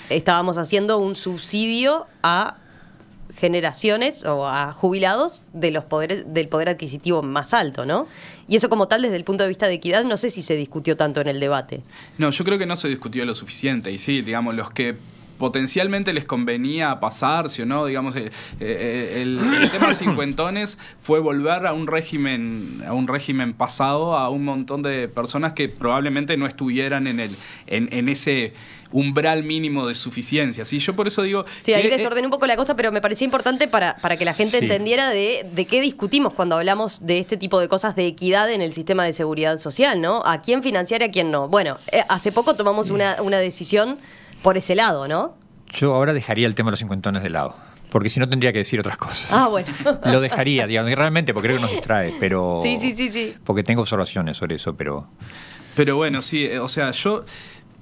Estábamos haciendo un subsidio a generaciones o a jubilados de los del poder adquisitivo más alto, ¿no? Y eso como tal, desde el punto de vista de equidad, no sé si se discutió tanto en el debate. No, yo creo que no se discutió lo suficiente. Y sí, digamos, los que potencialmente les convenía pasarse o no, digamos, el tema de cincuentones fue volver a un régimen pasado a un montón de personas que probablemente no estuvieran en ese umbral mínimo de suficiencia. ¿Sí? Yo por eso digo... Sí, ahí desordené un poco la cosa, pero me parecía importante para que la gente entendiera de qué discutimos cuando hablamos de este tipo de cosas de equidad en el sistema de seguridad social, ¿no? ¿A quién financiar y a quién no? Bueno, hace poco tomamos una decisión por ese lado, ¿no? Yo ahora dejaría el tema de los cincuentones de lado, porque si no tendría que decir otras cosas. Ah, bueno. Lo dejaría, digamos, realmente, porque creo que nos distrae, pero... Sí. Porque tengo observaciones sobre eso, pero... Pero bueno, sí, o sea, yo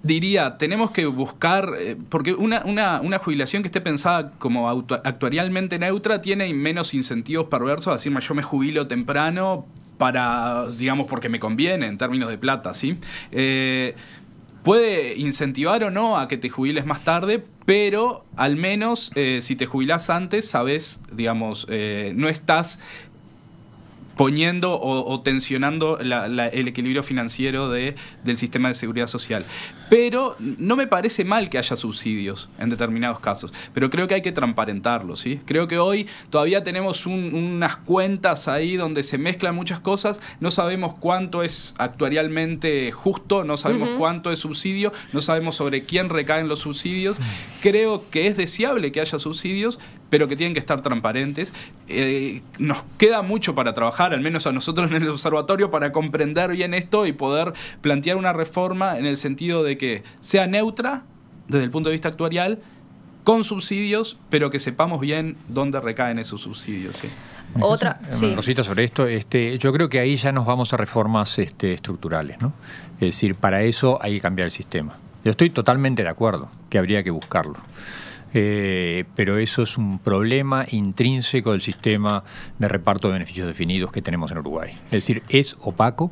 diría, tenemos que buscar, porque una jubilación que esté pensada como actuarialmente neutra tiene menos incentivos perversos, a decir, yo me jubilo temprano para, digamos, porque me conviene en términos de plata, ¿sí? Puede incentivar o no a que te jubiles más tarde, pero al menos si te jubilás antes, sabes, digamos, no estás poniendo o tensionando el equilibrio financiero del sistema de seguridad social. Pero no me parece mal que haya subsidios en determinados casos, pero creo que hay que transparentarlo, ¿sí? Creo que hoy todavía tenemos unas cuentas ahí donde se mezclan muchas cosas, no sabemos cuánto es actuarialmente justo, no sabemos cuánto es subsidio, no sabemos sobre quién recaen los subsidios. Creo que es deseable que haya subsidios, pero que tienen que estar transparentes. Nos queda mucho para trabajar, al menos a nosotros en el observatorio, para comprender bien esto y poder plantear una reforma en el sentido de que sea neutra desde el punto de vista actuarial, con subsidios, pero que sepamos bien dónde recaen esos subsidios. ¿Sí? Otra, sí. Rosita, sobre esto, yo creo que ahí ya nos vamos a reformas estructurales, ¿no? Es decir, para eso hay que cambiar el sistema. Yo estoy totalmente de acuerdo que habría que buscarlo. Pero eso es un problema intrínseco del sistema de reparto de beneficios definidos que tenemos en Uruguay. Es decir, es opaco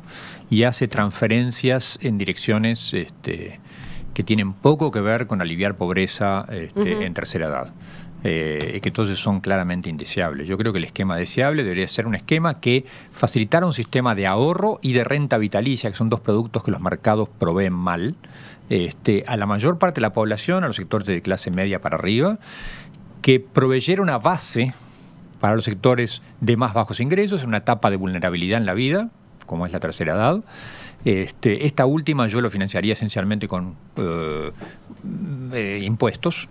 y hace transferencias en direcciones que tienen poco que ver con aliviar pobreza en tercera edad. Que entonces son claramente indeseables. Yo creo que el esquema deseable debería ser un esquema que facilitara un sistema de ahorro y de renta vitalicia, que son dos productos que los mercados proveen mal, a la mayor parte de la población, a los sectores de clase media para arriba, que proveyera una base para los sectores de más bajos ingresos, en una etapa de vulnerabilidad en la vida, como es la tercera edad. Esta última yo lo financiaría esencialmente con impuestos,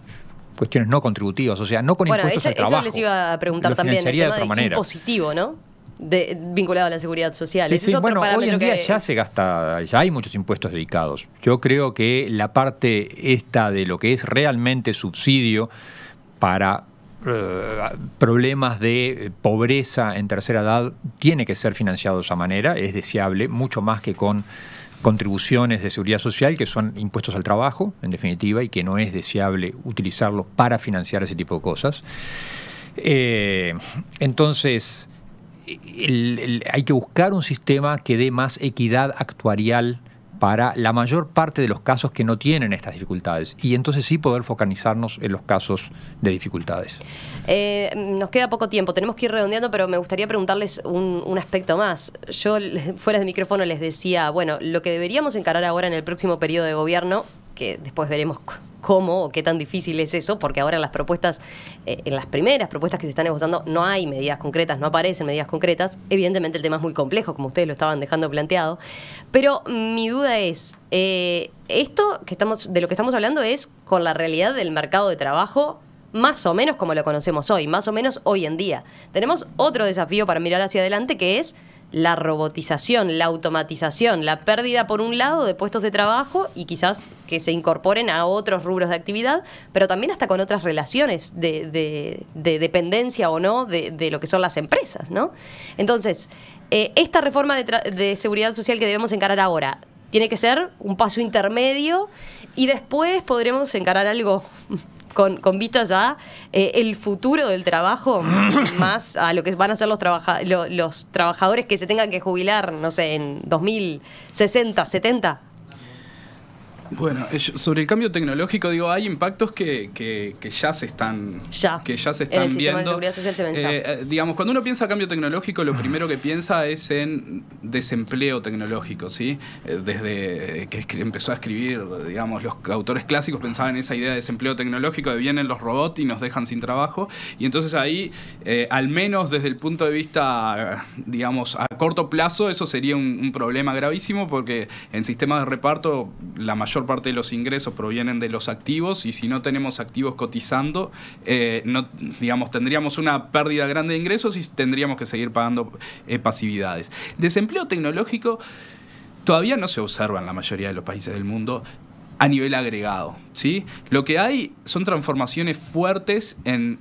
cuestiones no contributivas, o sea, no con impuestos al trabajo. Eso les iba a preguntar también, el tema de impositivo, ¿no? Vinculado a la seguridad social. Sí, ese es otro bueno, parámetro hoy en día que... ya se gasta, ya hay muchos impuestos dedicados. Yo creo que la parte esta de lo que es realmente subsidio para problemas de pobreza en tercera edad tiene que ser financiado de esa manera, es deseable, mucho más que con contribuciones de seguridad social, que son impuestos al trabajo, en definitiva, y que no es deseable utilizarlos para financiar ese tipo de cosas. Entonces, hay que buscar un sistema que dé más equidad actuarial para la mayor parte de los casos que no tienen estas dificultades, y entonces sí poder focalizarnos en los casos de dificultades. Nos queda poco tiempo, tenemos que ir redondeando, pero me gustaría preguntarles un aspecto más. Yo, fuera de micrófono, les decía, bueno, lo que deberíamos encarar ahora en el próximo periodo de gobierno, que después veremos cómo o qué tan difícil es eso, porque ahora en las propuestas, en las primeras propuestas que se están negociando, no hay medidas concretas, no aparecen medidas concretas. Evidentemente el tema es muy complejo, como ustedes lo estaban dejando planteado, pero mi duda es, esto de lo que estamos hablando es con la realidad del mercado de trabajo más o menos como lo conocemos hoy, más o menos hoy en día. Tenemos otro desafío para mirar hacia adelante, que es la robotización, la automatización, la pérdida, por un lado, de puestos de trabajo y quizás que se incorporen a otros rubros de actividad, pero también hasta con otras relaciones de dependencia o no de lo que son las empresas, ¿no? Entonces, esta reforma de seguridad social que debemos encarar ahora tiene que ser un paso intermedio y después podremos encarar algo con vistas a el futuro del trabajo, más a lo que van a ser los trabajadores que se tengan que jubilar, no sé, en 2060, 70. Bueno, sobre el cambio tecnológico, digo, hay impactos que ya se están, en el sistema viendo. de seguridad social se ven ya. Digamos, cuando uno piensa cambio tecnológico, lo primero que piensa es en desempleo tecnológico, ¿sí? Desde que empezó a escribir, digamos, los autores clásicos pensaban en esa idea de desempleo tecnológico, de vienen los robots y nos dejan sin trabajo, y entonces ahí, al menos desde el punto de vista, digamos, a corto plazo, eso sería un problema gravísimo, porque en sistemas de reparto la mayor parte de los ingresos provienen de los activos, y si no tenemos activos cotizando, no, digamos, tendríamos una pérdida grande de ingresos y tendríamos que seguir pagando pasividades. Desempleo tecnológico todavía no se observa en la mayoría de los países del mundo a nivel agregado, ¿sí? Lo que hay son transformaciones fuertes en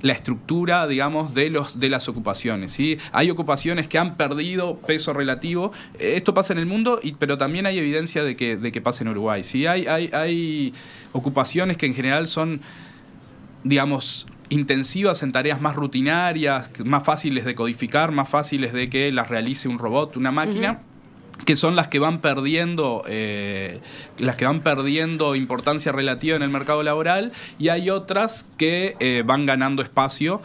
la estructura, digamos, de las ocupaciones, ¿sí? Hay ocupaciones que han perdido peso relativo. Esto pasa en el mundo, pero también hay evidencia de que pasa en Uruguay, ¿sí? Hay ocupaciones que en general son, digamos, intensivas en tareas más rutinarias, más fáciles de codificar, más fáciles de que las realice un robot, una máquina. Que son las que van perdiendo importancia relativa en el mercado laboral, y hay otras que van ganando espacio,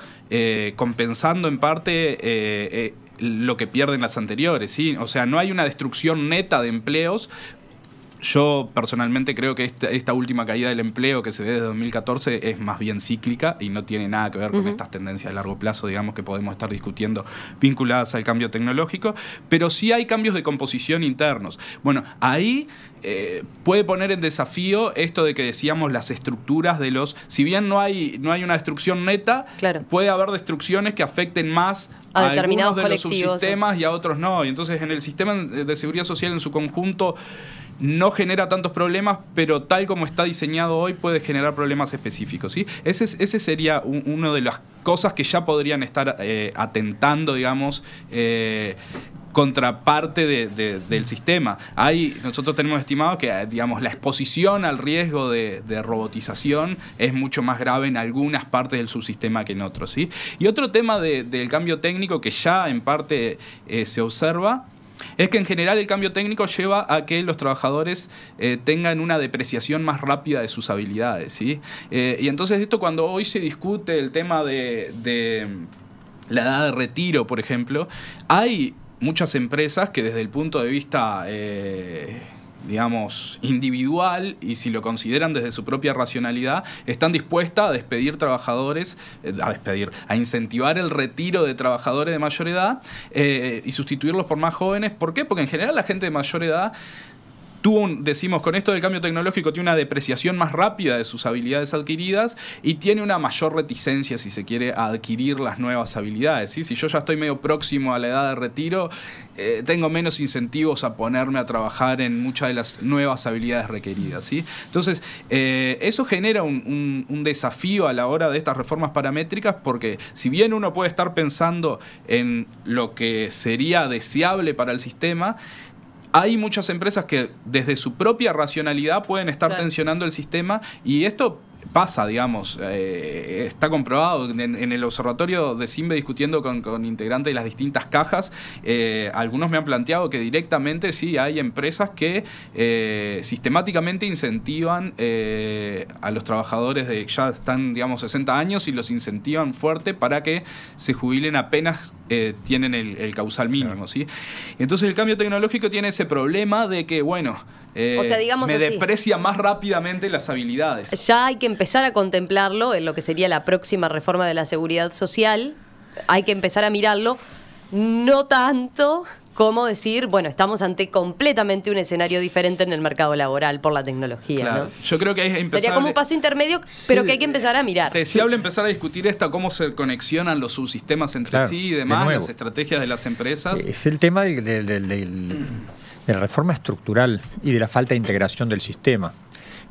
compensando en parte lo que pierden las anteriores, ¿sí? O sea, no hay una destrucción neta de empleos. Yo personalmente creo que esta última caída del empleo que se ve desde 2014 es más bien cíclica y no tiene nada que ver con estas tendencias de largo plazo, digamos, que podemos estar discutiendo vinculadas al cambio tecnológico, pero sí hay cambios de composición internos. Bueno, ahí puede poner en desafío esto de que decíamos las estructuras de los... Si bien no hay una destrucción neta, claro, puede haber destrucciones que afecten más a algunos de los subsistemas y a otros no. Y entonces en el sistema de seguridad social en su conjunto no genera tantos problemas, pero tal como está diseñado hoy puede generar problemas específicos, ¿sí? Ese sería una de las cosas que ya podrían estar atentando, digamos, contraparte del sistema. Nosotros tenemos estimado que, digamos, la exposición al riesgo de robotización es mucho más grave en algunas partes del subsistema que en otros, ¿sí? Y otro tema del cambio técnico que ya en parte se observa es que en general el cambio técnico lleva a que los trabajadores tengan una depreciación más rápida de sus habilidades, ¿sí? Y entonces esto, cuando hoy se discute el tema de la edad de retiro, por ejemplo, hay muchas empresas que desde el punto de vista digamos, individual, y si lo consideran desde su propia racionalidad, están dispuestas a despedir trabajadores, a incentivar el retiro de trabajadores de mayor edad y sustituirlos por más jóvenes. ¿Por qué? Porque en general la gente de mayor edad decimos, con esto del cambio tecnológico, tiene una depreciación más rápida de sus habilidades adquiridas y tiene una mayor reticencia, si se quiere, a adquirir las nuevas habilidades, ¿sí? Si yo ya estoy medio próximo a la edad de retiro, tengo menos incentivos a ponerme a trabajar en muchas de las nuevas habilidades requeridas, ¿sí? Entonces, eso genera un desafío a la hora de estas reformas paramétricas, porque si bien uno puede estar pensando en lo que sería deseable para el sistema, hay muchas empresas que desde su propia racionalidad pueden estar tensionando el sistema, y esto pasa, digamos, está comprobado. En el observatorio de CIMBE, discutiendo con integrantes de las distintas cajas, algunos me han planteado que directamente sí hay empresas que sistemáticamente incentivan a los trabajadores de ya están, digamos, 60 años, y los incentivan fuerte para que se jubilen apenas tienen el causal mínimo, ¿sí? Entonces el cambio tecnológico tiene ese problema de que, bueno, o sea, digamos me deprecia más rápidamente las habilidades. Ya hay que empezar a contemplarlo en lo que sería la próxima reforma de la seguridad social. Hay que empezar a mirarlo, no tanto como decir, bueno, estamos ante completamente un escenario diferente en el mercado laboral por la tecnología, claro, ¿no? Yo creo que es empezar... Sería como un paso intermedio, pero que hay que empezar a mirar. Deseable empezar a discutir cómo se conexionan los subsistemas entre sí y demás, las estrategias de las empresas. Es el tema de la reforma estructural y de la falta de integración del sistema.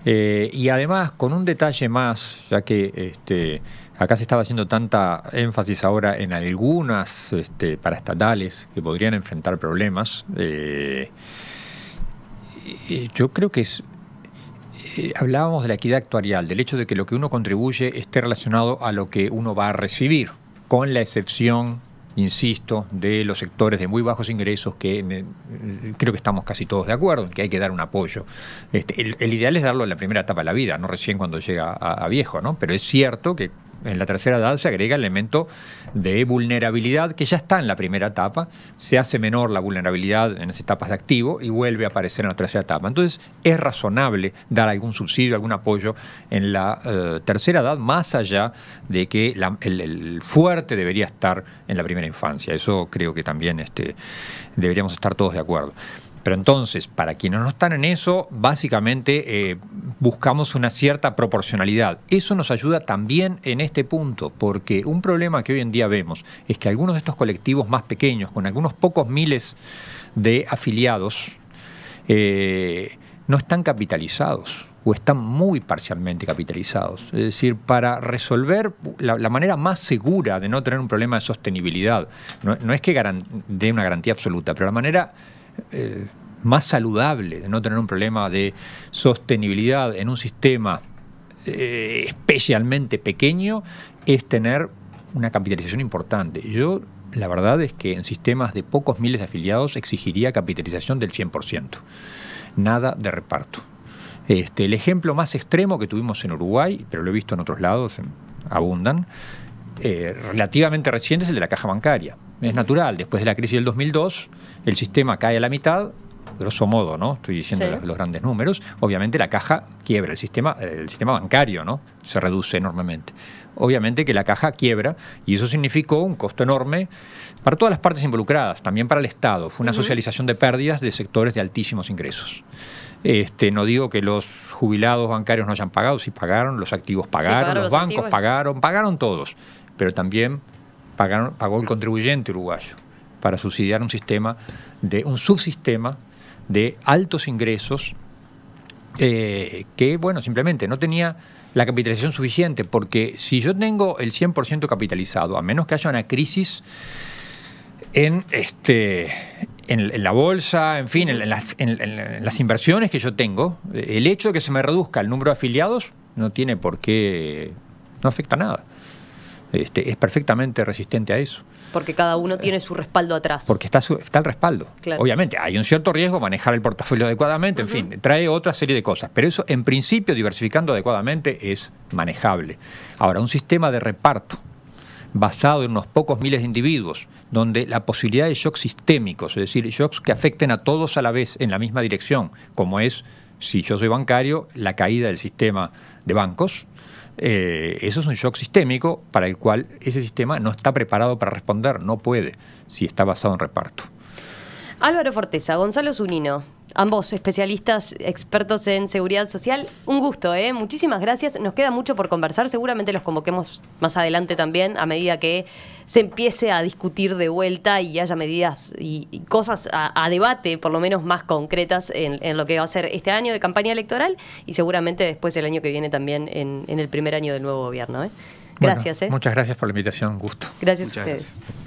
Y además, con un detalle más, ya que acá se estaba haciendo tanta énfasis ahora en algunas paraestatales que podrían enfrentar problemas, yo creo que hablábamos de la equidad actuarial, del hecho de que lo que uno contribuye esté relacionado a lo que uno va a recibir, con la excepción insisto, de los sectores de muy bajos ingresos, que creo que estamos casi todos de acuerdo en que hay que dar un apoyo. El ideal es darlo en la primera etapa de la vida, no recién cuando llega a viejo, ¿no? Pero es cierto que en la tercera edad se agrega el elemento de vulnerabilidad que ya está en la primera etapa, se hace menor la vulnerabilidad en las etapas de activo y vuelve a aparecer en la tercera etapa. Entonces es razonable dar algún subsidio, algún apoyo en la tercera edad, más allá de que el fuerte debería estar en la primera infancia. Eso creo que también deberíamos estar todos de acuerdo. Pero entonces, para quienes no están en eso, básicamente buscamos una cierta proporcionalidad. Eso nos ayuda también en este punto, porque un problema que hoy en día vemos es que algunos de estos colectivos más pequeños, con algunos pocos miles de afiliados, no están capitalizados o están muy parcialmente capitalizados. Es decir, para resolver la manera más segura de no tener un problema de sostenibilidad, no es que dé una garantía absoluta, pero la manera más saludable de no tener un problema de sostenibilidad en un sistema especialmente pequeño es tener una capitalización importante. Yo, la verdad es que en sistemas de pocos miles de afiliados exigiría capitalización del 100%. Nada de reparto. El ejemplo más extremo que tuvimos en Uruguay, pero lo he visto en otros lados, abundan, relativamente reciente, es el de la caja bancaria. Es natural, después de la crisis del 2002, el sistema cae a la mitad, grosso modo, ¿no? Estoy diciendo sí, los grandes números. Obviamente la caja quiebra, el sistema bancario, ¿no? Se reduce enormemente. Obviamente que la caja quiebra y eso significó un costo enorme para todas las partes involucradas, también para el Estado. Fue una socialización de pérdidas de sectores de altísimos ingresos. No digo que los jubilados bancarios no hayan pagado, sí pagaron, los activos pagaron, los bancos pagaron todos, pero también pagó el contribuyente uruguayo para subsidiar un subsistema de altos ingresos que, bueno, simplemente no tenía la capitalización suficiente, porque si yo tengo el 100% capitalizado, a menos que haya una crisis en la bolsa, en fin, en las inversiones que yo tengo, el hecho de que se me reduzca el número de afiliados no tiene por qué, no afecta nada. Es perfectamente resistente a eso. Porque cada uno tiene su respaldo atrás. Porque está el respaldo. Claro. Obviamente, hay un cierto riesgo manejar el portafolio adecuadamente, en fin, trae otra serie de cosas. Pero eso, en principio, diversificando adecuadamente, es manejable. Ahora, un sistema de reparto basado en unos pocos miles de individuos, donde la posibilidad de shocks sistémicos, es decir, shocks que afecten a todos a la vez en la misma dirección, como es, si yo soy bancario, la caída del sistema de bancos, eso es un shock sistémico para el cual ese sistema no está preparado para responder, no puede, si está basado en reparto. Álvaro Forteza, Gonzalo Zunino, ambos especialistas expertos en seguridad social. Un gusto, muchísimas gracias. Nos queda mucho por conversar, seguramente los convoquemos más adelante también, a medida que se empiece a discutir de vuelta y haya medidas y cosas a debate, por lo menos más concretas en lo que va a ser este año de campaña electoral y seguramente después el año que viene también en el primer año del nuevo gobierno. Gracias. Bueno, muchas gracias por la invitación, gusto. Gracias a ustedes. Gracias.